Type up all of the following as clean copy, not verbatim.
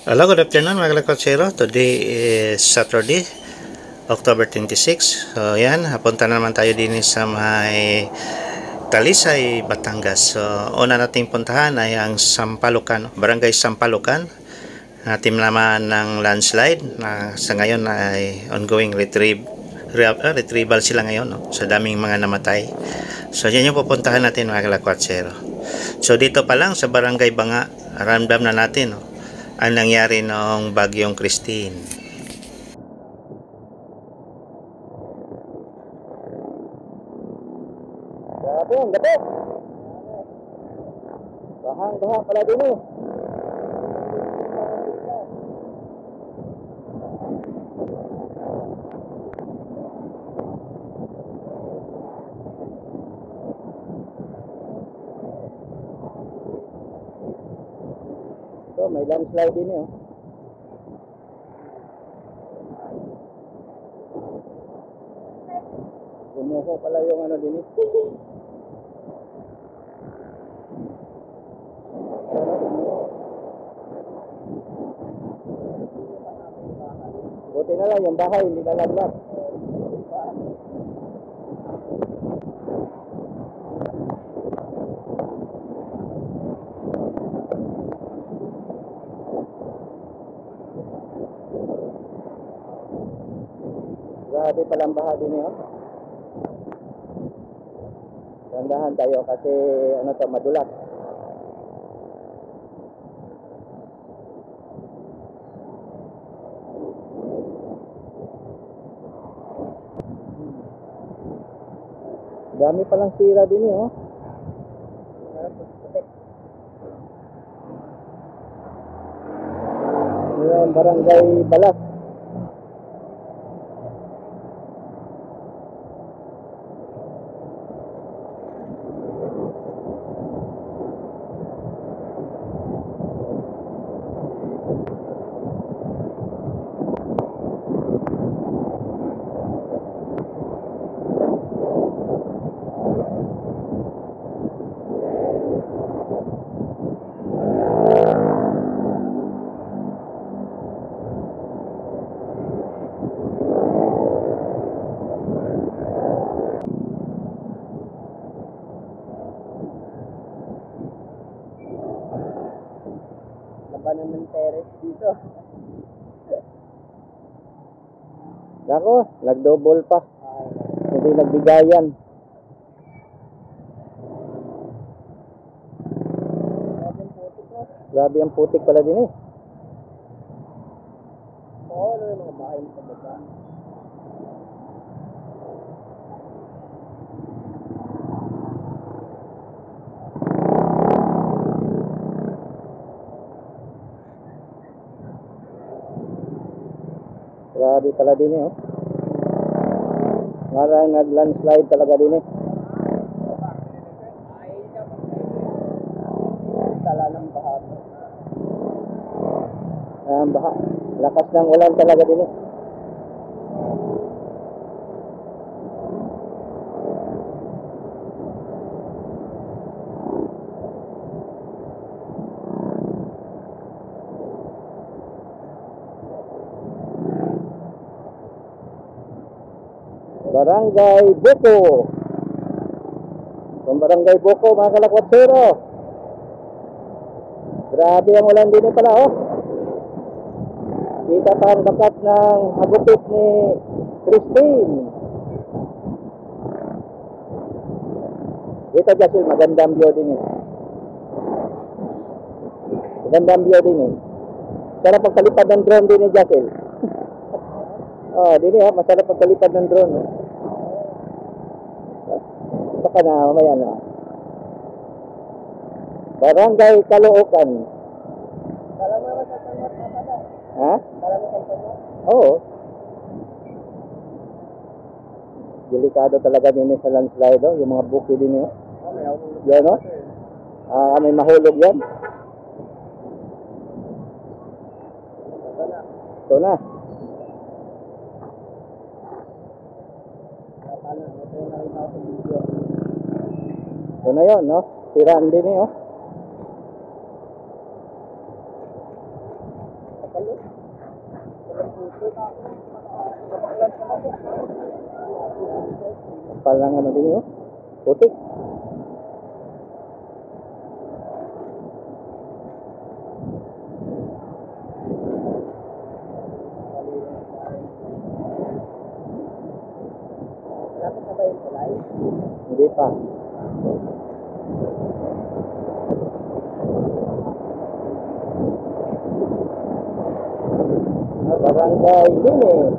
Hello, good afternoon mga kalakotsero. Today is Saturday, October 26. So yan, hapunta na naman tayo din sa may Talisay, Batangas. So una nating puntahan ay ang Sampalucan, Barangay Sampalucan. Team naman ng landslide na sa ngayon ay ongoing retrieval sila ngayon, no? Sa daming mga namatay. So yan yung pupuntahan natin mga kalakotsero. So dito pa lang sa Barangay Banga, ramdam na natin, no, ang nangyari noong bagyong Christine. Grabe, ang gabi. Bahang-baha pala din eh. So, may landslide din eh. Oh. Gumuho pala yung ano din eh. Buti na lang yung bahay, hindi nalaglag. Grabe palang baha din eh. Oh. Dahan tayo kasi ano to, madulas. Dami palang sira din eh. Oh. Yung Barangay Balas. Labanan ng terrace dito. Gako, nag-double pa. Hindi nagbigayan. Grabe ang putik pala din eh. Oo, ano yung mga bahay sa baba. Grabe pala din eh. Oh. Marang nag-landslide talaga din eh. Tala ng baha. Baha. Lakas ng ulan talaga din eh. Barangay Buko. Ang Barangay Buko mga kalakotsero. Grabe ang ulan din pala oh. Kita pa ang bakat ng hagupit ni Christine. Dito Jasil, magandang view din eh. Magandang view din eh. Sarap pagkalipad ng drone din eh Jasil. Oh, din eh, masarap pagkalipad ng drone eh. Saka na, mamaya na. Barangay Caloocan. Kala mo naman sa tanot na pala. Ha? Kala mo sa tanot? Oo. Delikado talaga din sa landslide, oh. Yung mga buki din eh. Yan o. May mahulog yan. Ito na. Ito na yun, no? Siraan din eh, oh. kapal ng ano din yun. Putik. Lapit na ba yung tulay? Hindi pa. Barangay Linis.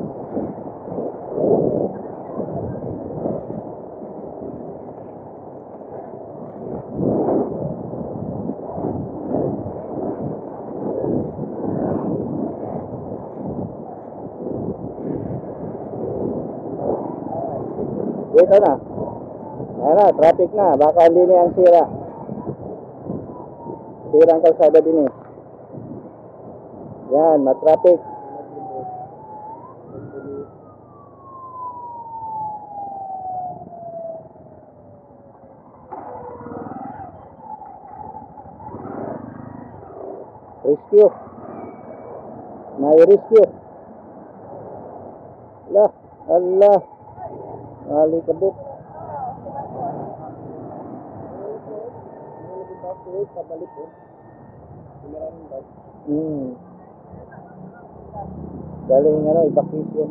Dito na. Ayan na, traffic na. Baka hindi na ang sira. Sirang kalsada din eh. Yan, matraffic. Rescue. May rescue. Lah, Allah. Alikabok. Pabalik po. Maraming bag. Galing ano, evacuation.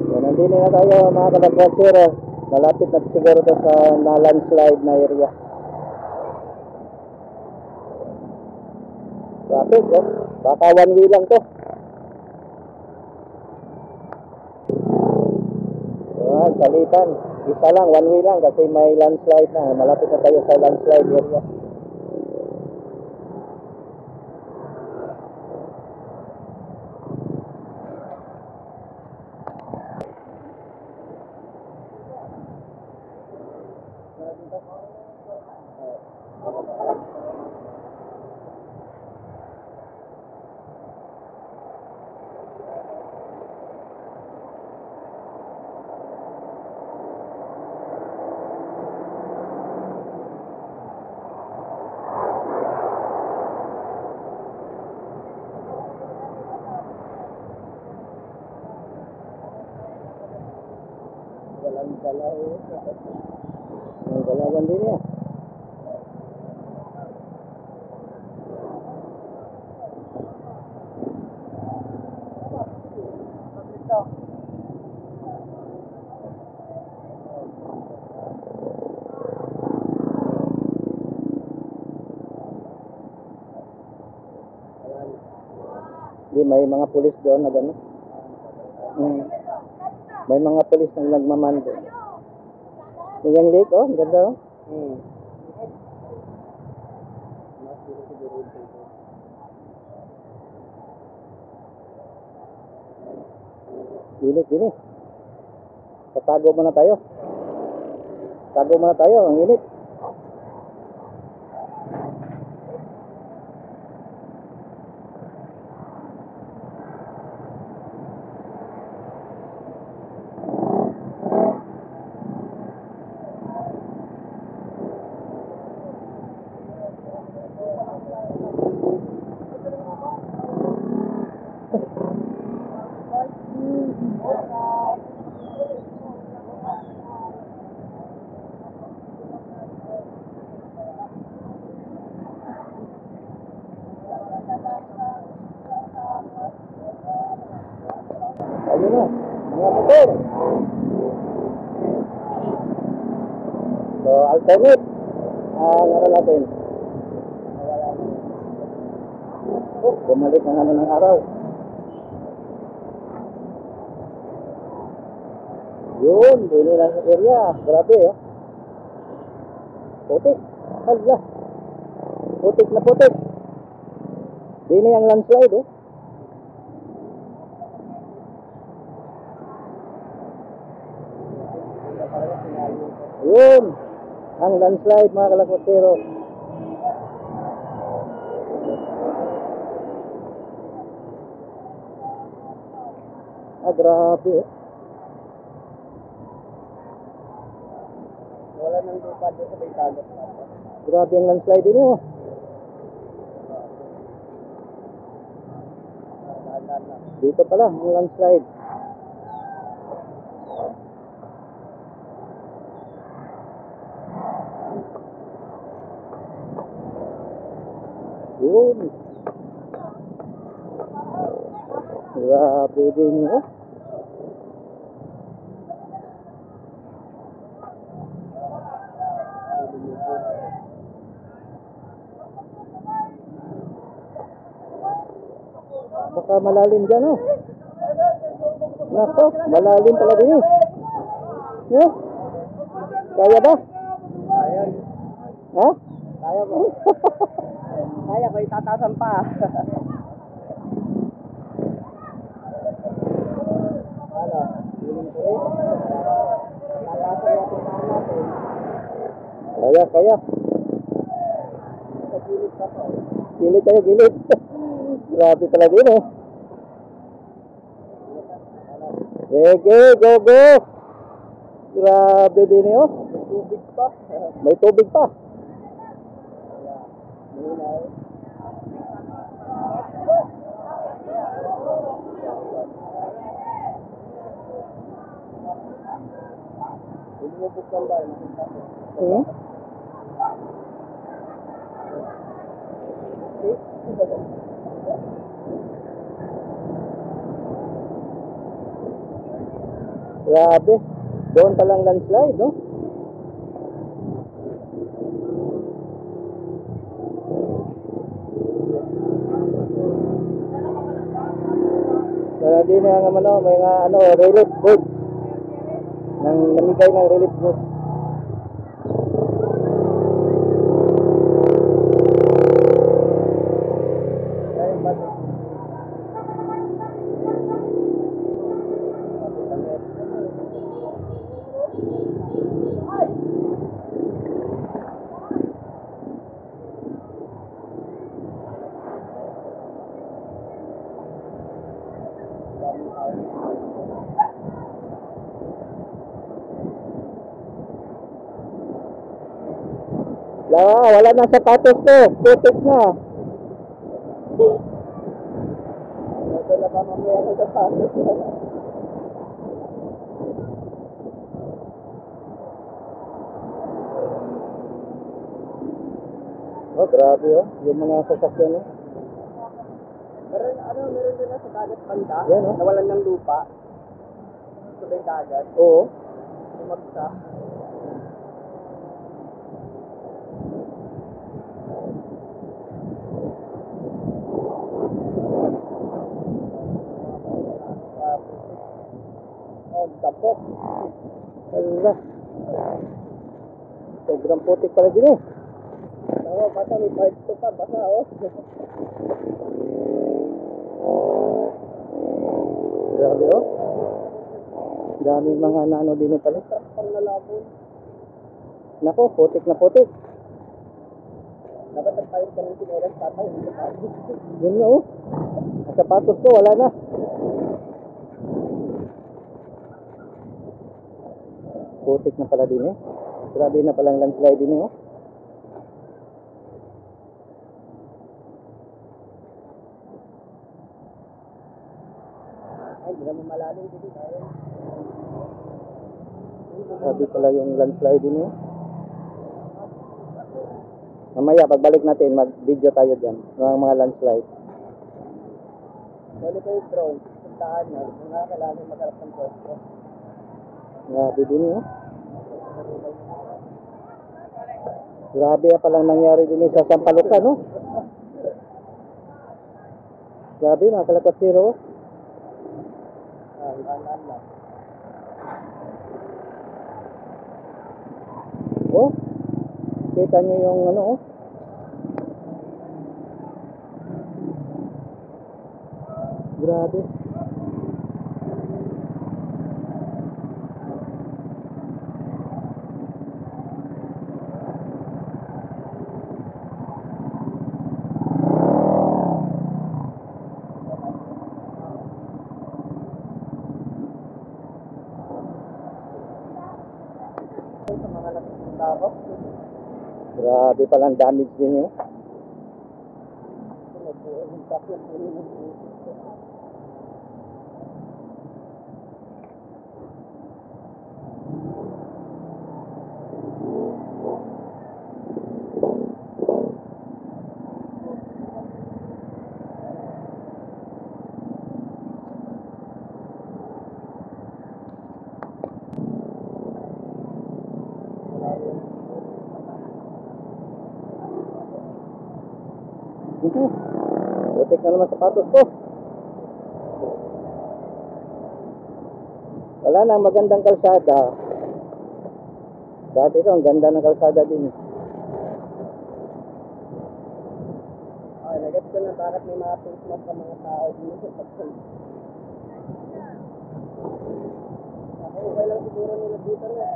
So, nandito na tayo mga kalagwasir. Malapit na siguro to sa na-landslide na area. Traffic, oh. Baka one way lang to. Ayan, salitan. Isa lang, one way lang kasi may landslide na. Malapit na tayo sa landslide area. Walang dalaw. May dalawan din yan. Di, may mga pulis doon na gano'n. May mga pulis na nagmaman doon. Yung lake, oh, ang ganda, oh. Init din eh. Tatago muna tayo. Tago muna tayo, ang init. Ayun na, mga motor. So, alternate. Ano natin? Bumalik ang ano ng araw. Yun, dini lang sa area. Grabe, oh. Putik. Hala. Putik na putik. Dini ang landslide, oh. Yun. Ang landslide, mga kalakwatero. Ah, grabe. Wala nang lupa doon sa may dagat. Grabe ang landslide din oh. Dagat na. Dito pala ang landslide. Yun. Grabe din oh. Baka malalim dyan oh. Nako, malalim pala din eh. Yeah. Kaya ba? Kaya. Ha? Kaya mo. Kaya ko itatasan pa. Ano? Hiling ko rin. Tatasan natin sa natin. Kaya, kaya. Sa gilid pa to. Gilid tayo, gilid. Grabe pala din eh. Sige, go, go. Grabe din eh oh. Tubig pa. May tubig pa. Minaw. Lumubog ka ba? Hmm? Grabe. Doon palang landslide, no? Kaya din ang mga relief goods. Namigay ng relief goods. Wala na sapatos ko. Putik na. Wala pa mamaya sa sapatos. Oh, grabe oh. Yung mga sasakyan eh. Meron din na sa dagat banda. Yan, oh. Nawalan ng lupa. Sa may dagat. Oo. Lumagsak. Kapot. Hala. Sobrang putik pala din eh. Nawa, basta may part 2 pa. Basta, oh. Grabe oh. Daming mga nano din eh pala. Pang nalabon. Nako, putik na putik. Dapat nagpahit ka ng sinelas, tatay. Yun nga oh. Ang sapatos ko, wala na. Putik na pala din eh. Grabe na palang landslide din eh oh. Ay, hindi naman malalim dito. Grabe pala yung landslide din eh. Mamaya, pagbalik natin, mag-video tayo dyan. Mga landslide. Pwede kayo drone. Puntahan na. Mga kailangan magharap ng pwesto. Grabe din eh oh. Grabe palang nangyari din sa Sampalucan no. Grabe mga kalapatero. Oh. Kita nyo yung oh. Grabe. Taro. Grabe palang damage din yun. Butik na naman sapatos ko. Wala nang magandang kalsada. Dati ito, ang ganda ng kalsada din. Ay, nagets ko na bakit may mga face mask sa mga tao dito. Ako, okay lang siguro nila dito na.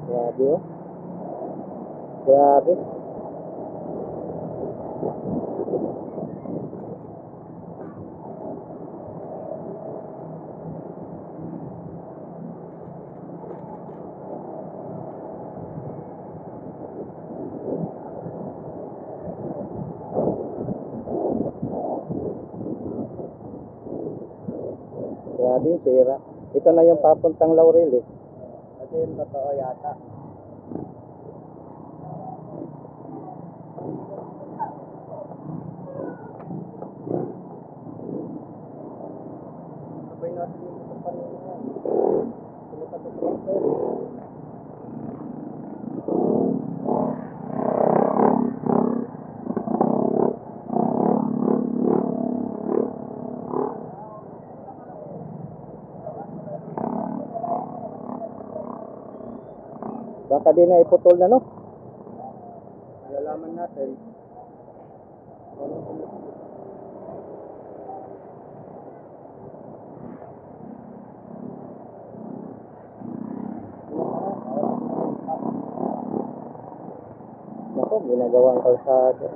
Grabe oh. Grabe. Grabe, sira. Ito na yung papuntang Laurel eh. Kasi yung totoo yata. Sabay natin yung mga panino yan. Sinipat ito lang sa'yo. Baka din na iputol na no? Malalaman natin. Ako, ginagawang kalsada.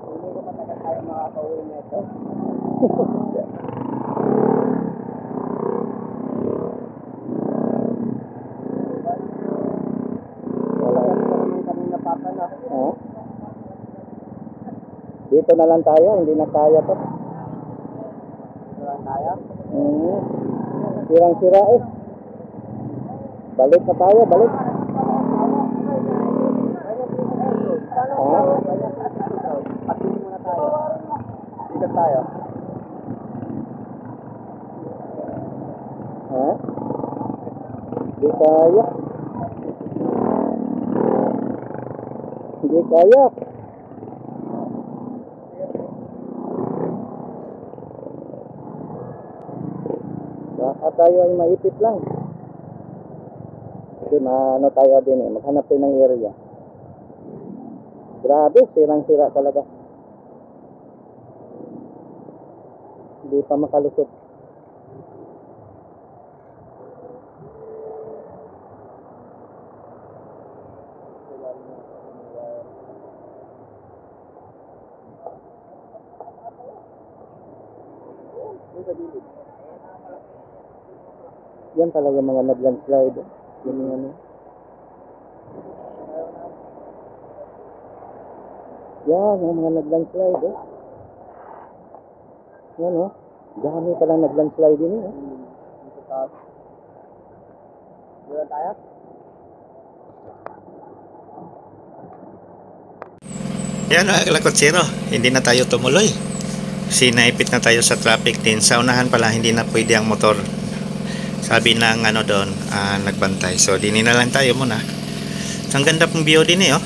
Hindi ko matagal tayo makakauwi nito. Oh. Dito na lang tayo, hindi na kaya to. Dito lang tayo. Sirang-sira eh. Balik na tayo, balik. Patuloy muna tayo. Dito tayo. Ha? Hindi kaya. Hindi kaya. Baka tayo ay maipit lang. Kasi maano tayo din eh. Maghanap tayo ng area. Grabe, sirang-sira talaga. Hindi pa makalusot. Yan talaga mga nag-landslide. Yan yung ano. Yan, yung mga nag-landslide. Yan o. Dami palang nag-landslide din eh. Dito tayo. Dito tayo. Yan mga lakotsero, hindi na tayo tumuloy. Sinaipit na tayo sa traffic din. Sa unahan pala hindi na pwede ang motor. Sabi ng ano doon, nagbantay. So dini na lang tayo muna. Ang ganda pong view din eh oh.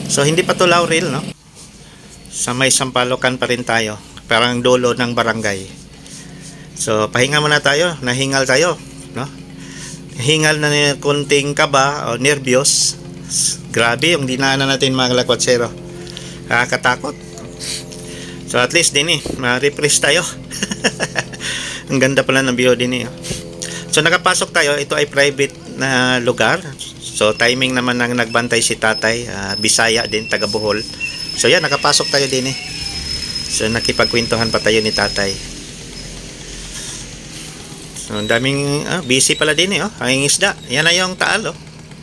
So hindi pa to Laurel no. Sa may Sampalocan pa rin tayo. Parang dulo ng barangay. So pahinga muna tayo, nahingal tayo, no? Hingal na kunting kaba o nervyos. Grabe yung dinaanan natin mga lakotsero. Nakakatakot. So at least din eh, ma-refresh tayo. Ang ganda pala ng view din eh. So nakapasok tayo, ito ay private na lugar. So timing naman nang nagbantay si tatay, Bisaya din, taga Bohol. So yan, nakapasok tayo din eh. So nakipagkwentuhan pa tayo ni tatay. So ang daming busy pala din eh, oh. Ang isda, yan na yung taal oh.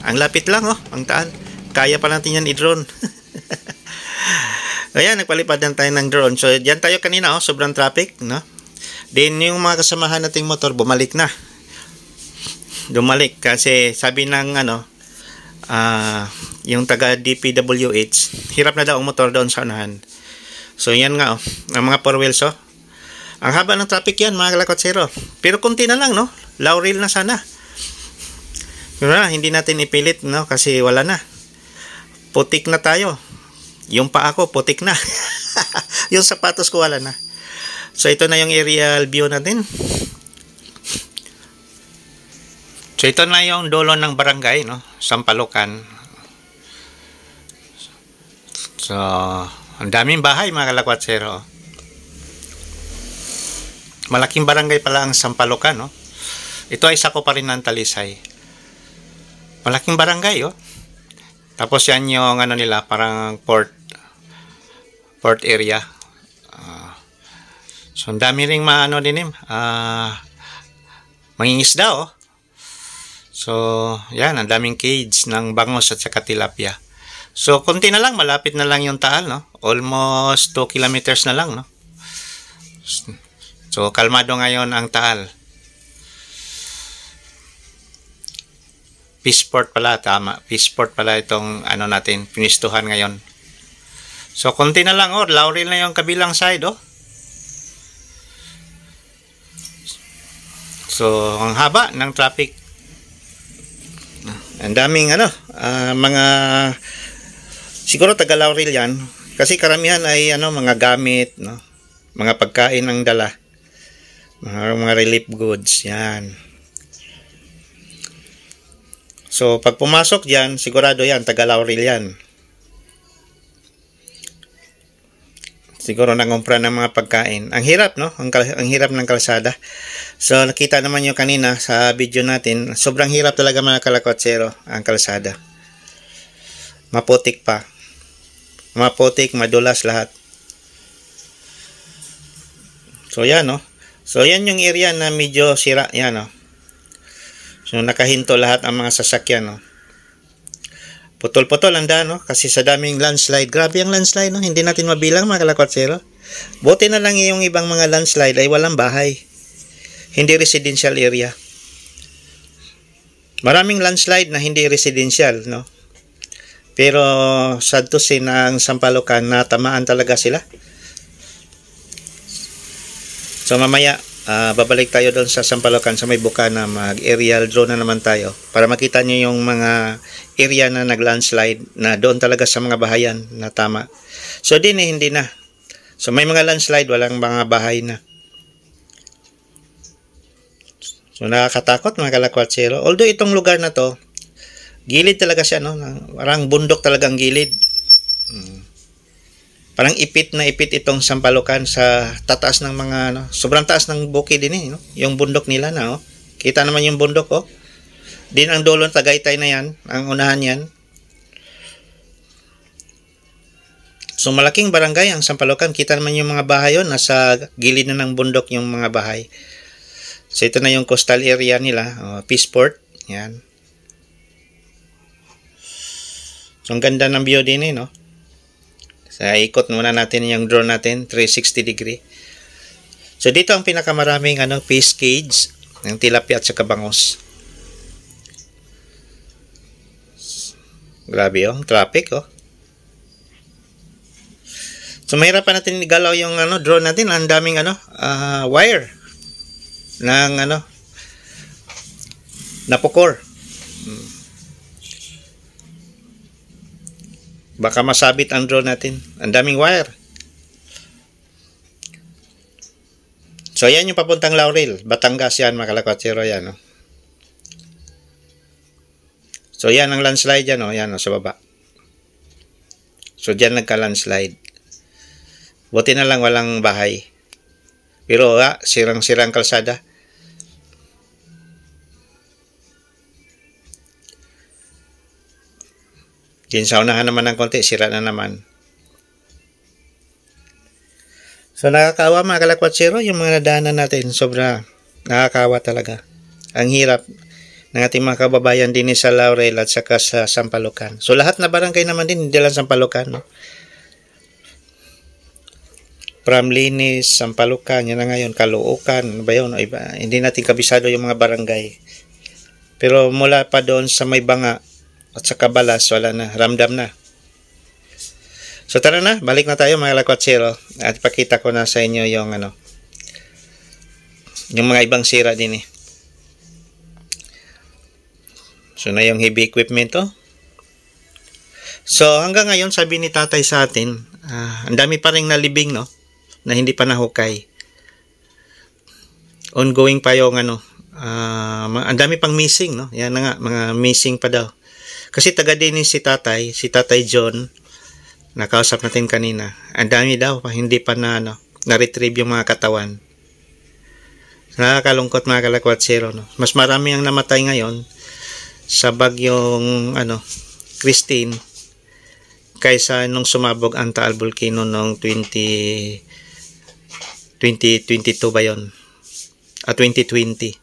Ang lapit lang oh, ang taal. Kaya pa natin yan i-drone. Ayan, nagpalipad na tayo ng drone. So diyan tayo kanina oh, sobrang traffic, no? Then yung mga kasamahan nating motor bumalik na. Dumalik kasi sabi ng yung taga DPWH, hirap na daw ang motor doon sa unahan. So yan nga oh, ang mga four wheels oh. Ang haba ng traffic yan mga kalakotsero. Pero konti na lang no, Laurel na sana. Pero hindi natin ipilit no, kasi wala na. Putik na tayo. Yung paa ko putik na. Yung sapatos ko wala na. So ito na yung aerial view natin. So ito na yung dulo ng barangay no, Sampalocan. So ang daming bahay mga kalakwatero. Malaking barangay pala ang Sampalocan no. Ito ay sako pa rin ng Talisay. Malaking barangay oh. Tapos yan yung nila parang port area. So ang dami ring din mangingisda oh. So, yan, ang daming cage ng bangos at saka tilapia. So, konti na lang, malapit na lang yung taal, no? Almost 2 kilometers na lang, no? So, kalmado ngayon ang taal. Peaceport pala, tama. Peaceport pala itong, natin, pinistuhan ngayon. So, konti na lang, oh, Laurel na yung kabilang side, oh. So, ang haba ng traffic. Ang daming mga siguro taga Laurel yan kasi karamihan ay mga gamit no, mga pagkain ang dala, mga relief goods yan. So pag pumasok diyan sigurado yan taga Laurel yan. Siguro nangumpra ng mga pagkain. Ang hirap no, ang hirap ng kalsada. So nakita naman nyo kanina sa video natin, sobrang hirap talaga mga kalakotsero ang kalsada. Maputik pa. Maputik, madulas lahat. So yan no. So yan yung area na medyo sira yan no. So nakahinto lahat ang mga sasakyan no. Putol-putol ang daan no kasi sa daming landslide. Grabe ang landslide no, hindi natin mabilang mga kalakotsero. Buti na lang yung ibang mga landslide ay walang bahay. Hindi residential area. Maraming landslide na hindi residential, no? Pero sad to say na ang Sampalocan natamaan talaga sila. So mamaya babalik tayo doon sa Sampalocan sa may Bukana, mag-aerial drone na naman tayo para makita nyo yung mga area na nag-landslide na doon talaga sa mga bahayan na tama. So din hindi na. So may mga landslide, walang mga bahay na. So nakakatakot mga kalakwatsyero. Although itong lugar na to, gilid talaga siya no, parang bundok talagang gilid. Parang ipit na ipit itong Sampalocan sa tataas ng mga sobrang taas ng bukid din no? Yung bundok nila na oh. Kita naman yung bundok oh. Din ang dulo ng Tagaytay na yan, ang unahan yan. So malaking barangay ang Sampalocan, kita naman yung mga bahay yon, nasa gilid na ng bundok yung mga bahay. So ito na yung coastal area nila, Peaceport, yan. So ang ganda ng view din eh, no? So ikot muna natin yung drone natin, 360 degree. So dito ang pinakamaraming fish cage, ng tilapia at saka bangos. Grabe oh, traffic oh. So mahirapan natin igalaw yung drone natin, ang daming wire ng napukor. Baka masabit ang drone natin. Ang daming wire. So yan yung papuntang Laurel, Batangas yan mga kalakwatsyero yan no? So yan ang landslide yan oh, yan oh, sa baba. So dyan nagka-landslide. Buti na lang walang bahay. Pero sirang-sirang kalsada. Yun sa unahan naman ng konti, sira na naman. So nakakaawa mga kalakwatsero yung mga nadaanan natin. Sobra nakakaawa talaga. Ang hirap ng ating mga kababayan din sa Laurel at saka sa Sampalucan. So lahat na barangay naman din, hindi lang Sampalucan. No? From Linis, Sampalucan, yan na ngayon, Caloocan, ano ba yun? Iba, hindi natin kabisado yung mga barangay. Pero mula pa doon sa may Banga at sa Cabalas, wala na, ramdam na. So tara na, balik na tayo mga kalakwatsero at ipakita ko na sa inyo yung yung mga ibang sira din eh. So na yung heavy equipment to. So hanggang ngayon sabi ni tatay sa atin, ang dami pa ring nalibing no, na hindi pa nahukay. Ongoing pa yung ang dami pang missing no. Yan na nga, mga missing pa daw. Kasi taga din si Tatay John. Nakausap natin kanina. Ang dami daw pa hindi pa na-retrieve yung mga katawan. Nakakalungkot mga kalakwatsero no. Mas marami ang namatay ngayon sa bagyong Christine kaysa nung sumabog ang Taal Volcano noong 2022 ba yun? 2020.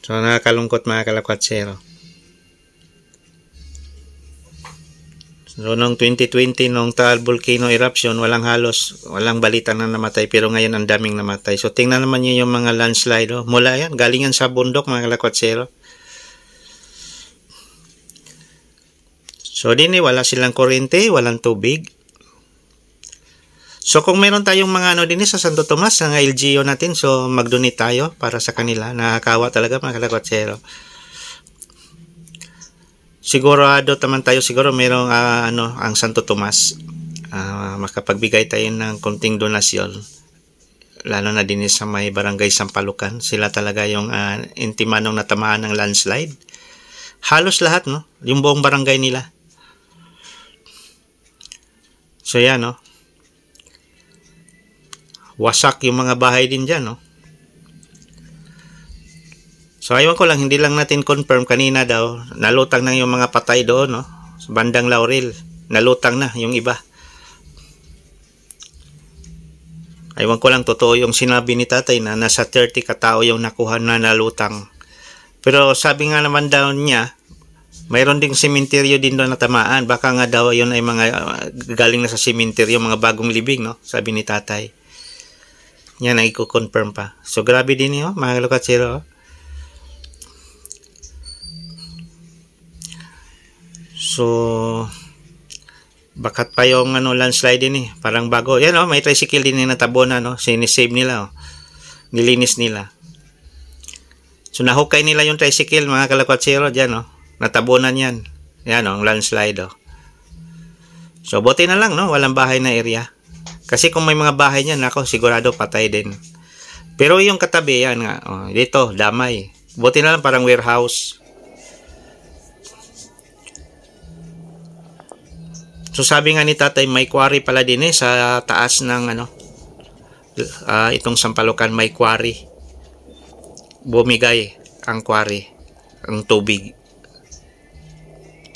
So nakakalungkot mga kalakwatsero. So noong 2020 nung Taal Volcano eruption, walang balita na namatay, pero ngayon ang daming namatay. So tingnan naman niyo yung mga landslide mula yan, galingan sa bundok mga kalakwatsero. So din wala silang kuryente, walang tubig. So kung meron tayong mga din sa Santo Tomas, ng LGU natin, so mag-donate tayo para sa kanila. Nakakawa talaga mga kalakwatsero. Sigurado naman tayo, siguro merong ang Santo Tomas, makapagbigay tayo ng konting donasyon, lalo na din sa may barangay Sampalucan. Sila talaga yung intimanong natamaan ng landslide. Halos lahat no, yung buong barangay nila. So yan no, wasak yung mga bahay din dyan no. So aywan ko lang, hindi lang natin confirm, kanina daw nalutang na yung mga patay doon no, sa bandang Laurel, nalutang na yung iba. Aywan ko lang totoo yung sinabi ni tatay na nasa 30 katao yung nakuha na nalutang. Pero sabi nga naman daw niya, mayroon ding sementeryo din doon na tamaan. Baka nga daw yun ay mga galing na sa sementeryo, mga bagong libing no, sabi ni tatay. Yan ang i-confirm pa. So grabe din yun mga kalakwatsero. So bakat pa yung landslide din parang bago. Yan may tricycle din na natabonan sinisave nila nilinis nila. So nahukay nila yung tricycle mga kalakwatsero diyan natabonan yan. Yan ang landslide So buti na lang walang bahay na area. Kasi kung may mga bahay niyan sigurado patay din. Pero yung katabi yan nga dito damay. Buti na lang parang warehouse. So sabi nga ni tatay, may quarry pala din sa taas ng itong Sampalucan, may quarry. Bumigay ang quarry, ang tubig.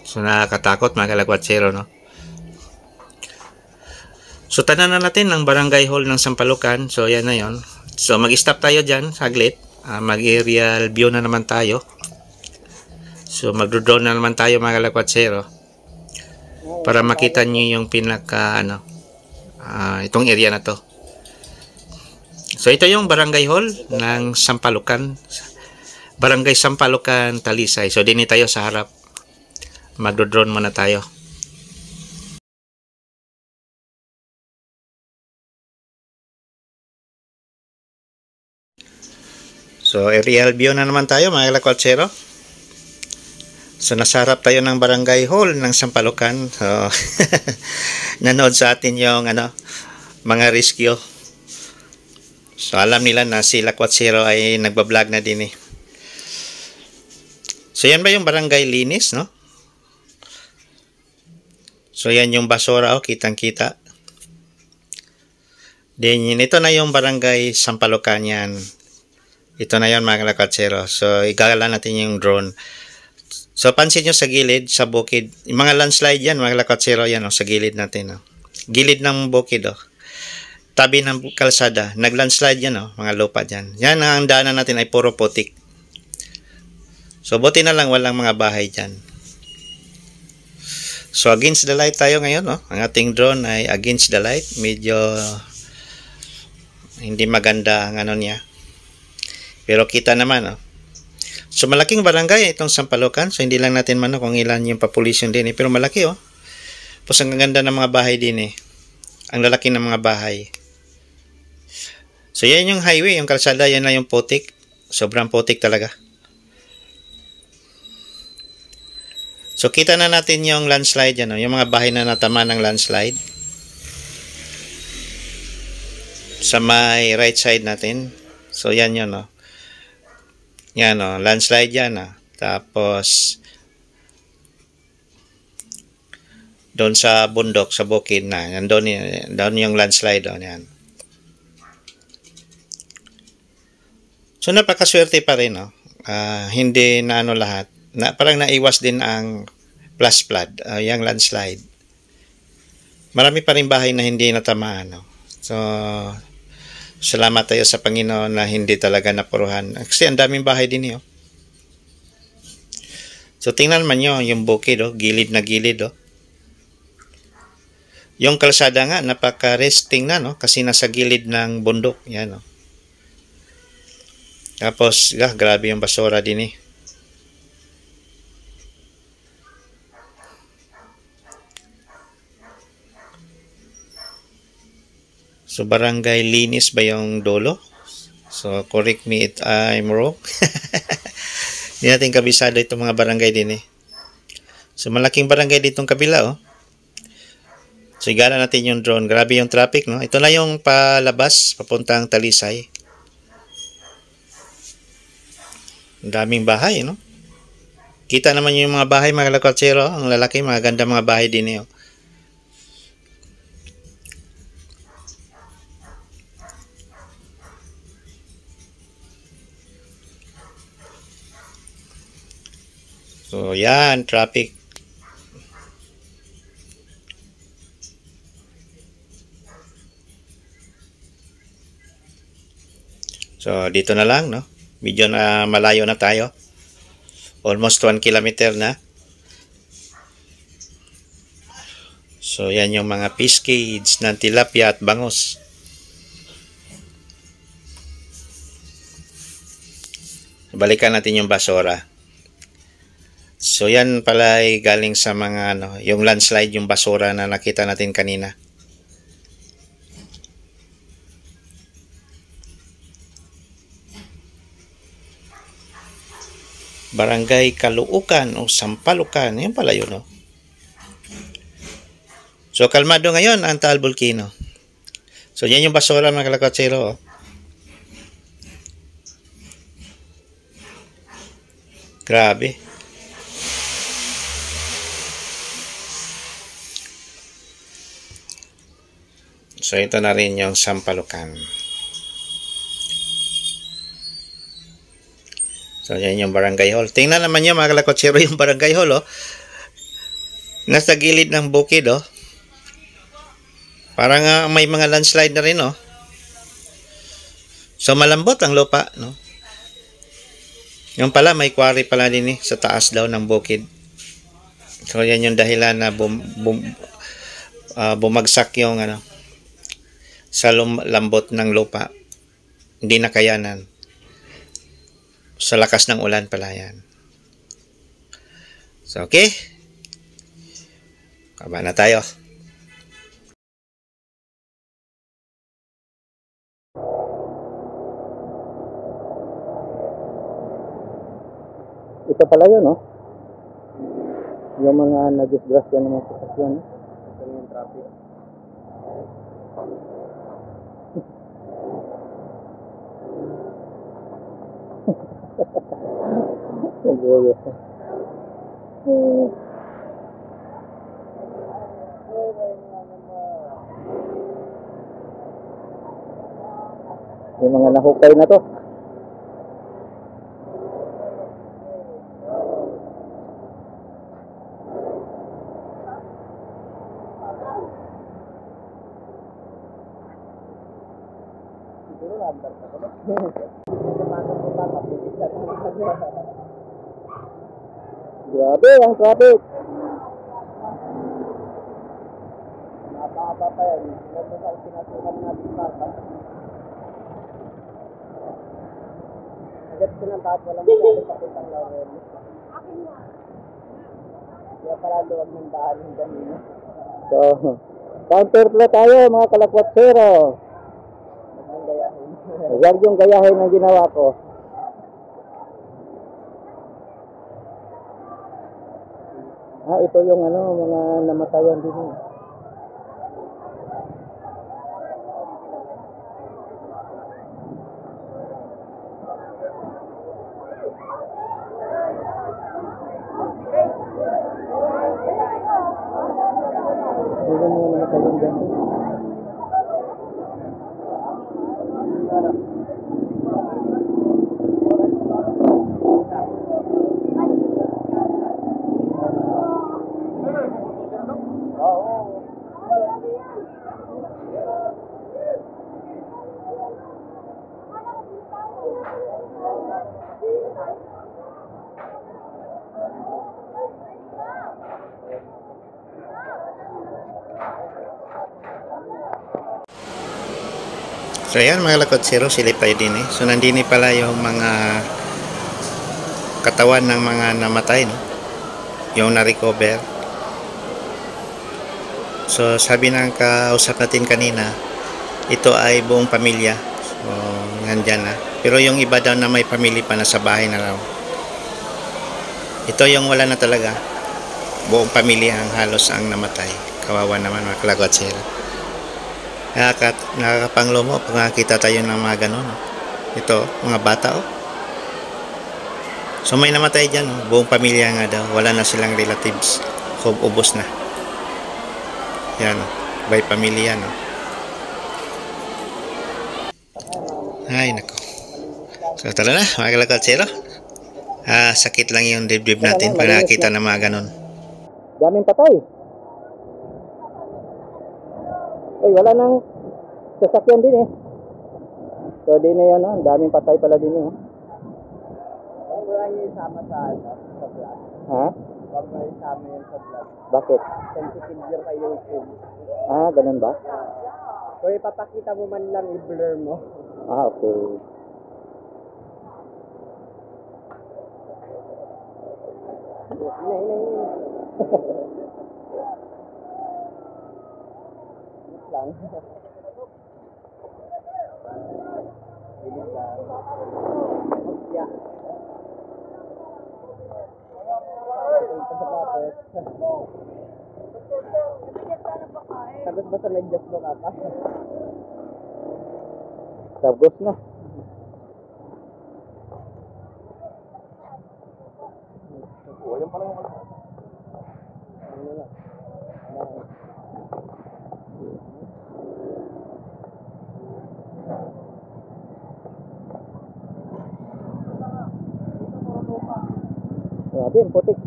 So nakakatakot mga kalakwatsero no. So tanan na natin ng barangay hall ng Sampalucan. So yan na yon. So mag-stop tayo dyan saglit. Mag-aerial view na naman tayo. So mag-drone na naman tayo mga kalakwatsero, para makita niyo yung pinaka itong area na to. So ito yung barangay hall ng Sampalucan, barangay Sampalucan, Talisay. So din tayo sa harap, magdo-drone muna tayo. So aerial view na naman tayo mga kalakwatsero. So nasa harap tayo ng barangay hall ng Sampalucan. So nanood sa atin yung mga rescue. So alam nila na si Lakwatsero ay nagbablog na din So yan ba yung barangay Linis no? So yan yung basura kitang-kita. Then ito na yung barangay Sampalucan yan. Ito na yon mga Lakwatsero. So igagala natin yung drone. So, pansin nyo sa gilid, sa bukid. Yung mga landslide yan, mga lakatsero yan, sa gilid natin. Gilid ng bukid, tabi ng kalsada. Nag-landslide yan, mga lupa dyan. Yan, ang daanan natin ay puro putik. So, buti na lang walang mga bahay dyan. So, against the light tayo ngayon, Ang ating drone ay against the light. Medyo hindi maganda ang niya. Pero kita naman, So, malaking barangay itong Sampalucan. So, hindi lang natin kung ilan yung population din, Pero malaki, Tapos, ang ganda ng mga bahay din, Ang lalaki ng mga bahay. So, yan yung highway, yung kalsada, yan na yung putik. Sobrang putik talaga. So, kita na natin yung landslide, yung mga bahay na natama ng landslide. Sa may right side natin. So, yan yun, Yan, landslide yan, Tapos, doon sa bundok, sa bukid na. Doon yung landslide, yan. So, napakaswerte pa rin, hindi na lahat. Parang naiwas din ang flash flood, yung landslide. Marami pa rin bahay na hindi natamaan, So, salamat tayo sa Panginoon na hindi talaga napuruhan. Kasi ang daming bahay din, So, tingnan man nyo yung bukid, gilid na gilid, Yung kalsada nga, napaka-resting na, Kasi nasa gilid ng bundok, yan, Tapos, grabe yung basura din, So, barangay Linis ba yung dolo? So, correct me if I'm wrong. Hindi natin kabisado itong mga barangay din, So, malaking barangay ditong kabila, So, igala natin yung drone. Grabe yung traffic, Ito na yung palabas, papuntang Talisay. Ang daming bahay, Kita naman yung mga bahay, mga lakatsero. Ang lalaki, mga ganda mga bahay din, So, yan, traffic. So, dito na lang, Medyo na malayo na tayo. Almost 1 kilometer na. So, yan yung mga fish cage ng tilapia at bangus. Balikan natin yung basura. So, yan pala ay galing sa mga, yung landslide, yung basura na nakita natin kanina. Barangay Caloocan o Sampalucan. Yan pala yun, So, kalmado ngayon ang Taal Volcano. So, yan yung basura, mga kalakatsero, Grabe. So, ito na rin yung Sampalucan. So, yan yung barangay hall. Tingnan naman nyo, mga kalakotsero, yung barangay hall, Nasa gilid ng bukid, Parang may mga landslide na rin, So, malambot ang lupa, Yung pala, may quarry pala din, sa taas daw ng bukid. So, yan yung dahilan na bumagsak yung, sa lambot ng lupa. Hindi nakayanan. Sa lakas ng ulan pala yan. So, okay. Kaba na tayo. Ito pala yun, Yung mga na-disgrasya ng mga sasakyan, Ito yung traffic. Yung mga nahukay na to. Siguro number ka ba? Samanong mo ba? Mapigit ka naman. Grabe, ang traffic. Napakaba pa yan. Huwag mo sa pinasukan natin papa. Agad ko ng tapo lang masyado pakitang lawin. Kaya pala luwag ng daan ng ganina. So, counterplay tayo mga kalakwatsero. Huwag mong gayahin. Huwag yung gayahin ang ginawa ko. Ito yung mga namatayan din. Hindi mo namatayan dyan. So yan mga lakotsero, silip tayo din eh. So nandini pala yung mga katawan ng mga namatay, no? Yung na-recover. So sabi ng kausap natin kanina, ito ay buong pamilya. So nandyan na. Pero yung iba daw na may pamilya pa na sa bahay na raw. Ito yung wala na talaga. Buong pamilya ang halos ang namatay. Kawawa naman mga lakotsero. Nakakapanglo mo pag nakakita tayo ng mga ganun. Ito, mga bata oh. So may namatay dyan oh. Buong pamilya nga daw. Wala na silang relatives. Ubos na. Yan oh. By pamilya no. Ay nako. So tara na mga kalakatsero. Sakit lang yung dibdib natin pag nakakita ng mga ganun. Daming patay. Uy, wala nang sasakyan din eh. So, din na yun, no? Daming patay pala din eh. Huwag mo lang yung isama sa vlog. Ha? Huwag mo isama yun sa vlog. Bakit? Sensitive yun kay YouTube. Ganun ba? Kung ipapakita mo man lang, i-blur mo. Okay. Inay. Lang. Bilis lang. Yeah. Ito sa patos. Sagot ba sa medyas mo ka pa? Tapos na. Yan pala yung ano na. Grabe, ang putik.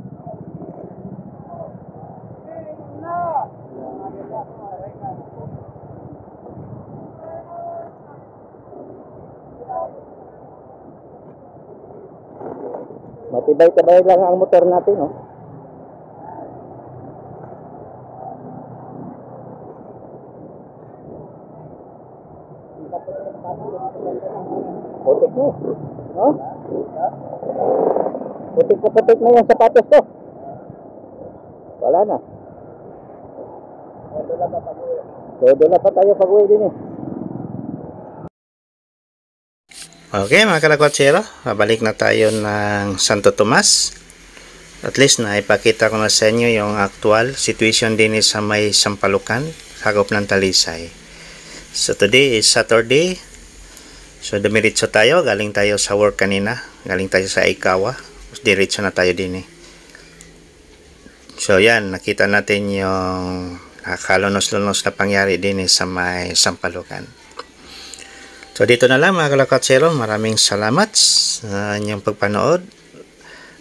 Matibay-tibay lang ang motor natin, no? Putik na eh. No? Putik na yung sapatos ko. Wala na. Dodo pa tayo pag-uwi din eh. Okay mga kalakwatsero, babalik na tayo ng Santo Tomas. At least na ipakita ko na sa inyo yung actual situation din sa may Sampalukan, sakop ng Talisay. So today is Saturday. So dumiritso tayo, galing tayo sa work kanina, galing tayo sa Ikawa. Diretso na tayo din eh. So yan, nakita natin yung nakakalunos-lunos na pangyari din sa may Sampalukan. So dito na lang mga kalakatsero, maraming salamat sa inyong pagpanood.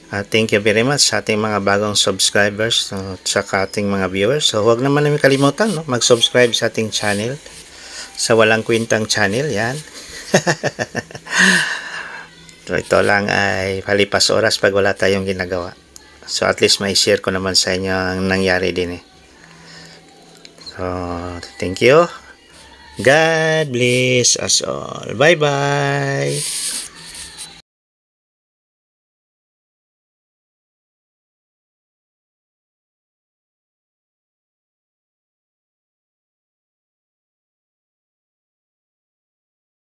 Thank you very much sa ating mga bagong subscribers at sa ating mga viewers. So huwag naman namin kalimutan, no, mag-subscribe sa ating channel, sa Walang Kwentang channel, yan. So ito lang ay palipas oras pag wala tayong ginagawa. So at least may share ko naman sa inyo ang nangyari din eh. So thank you. God bless us all. Bye bye.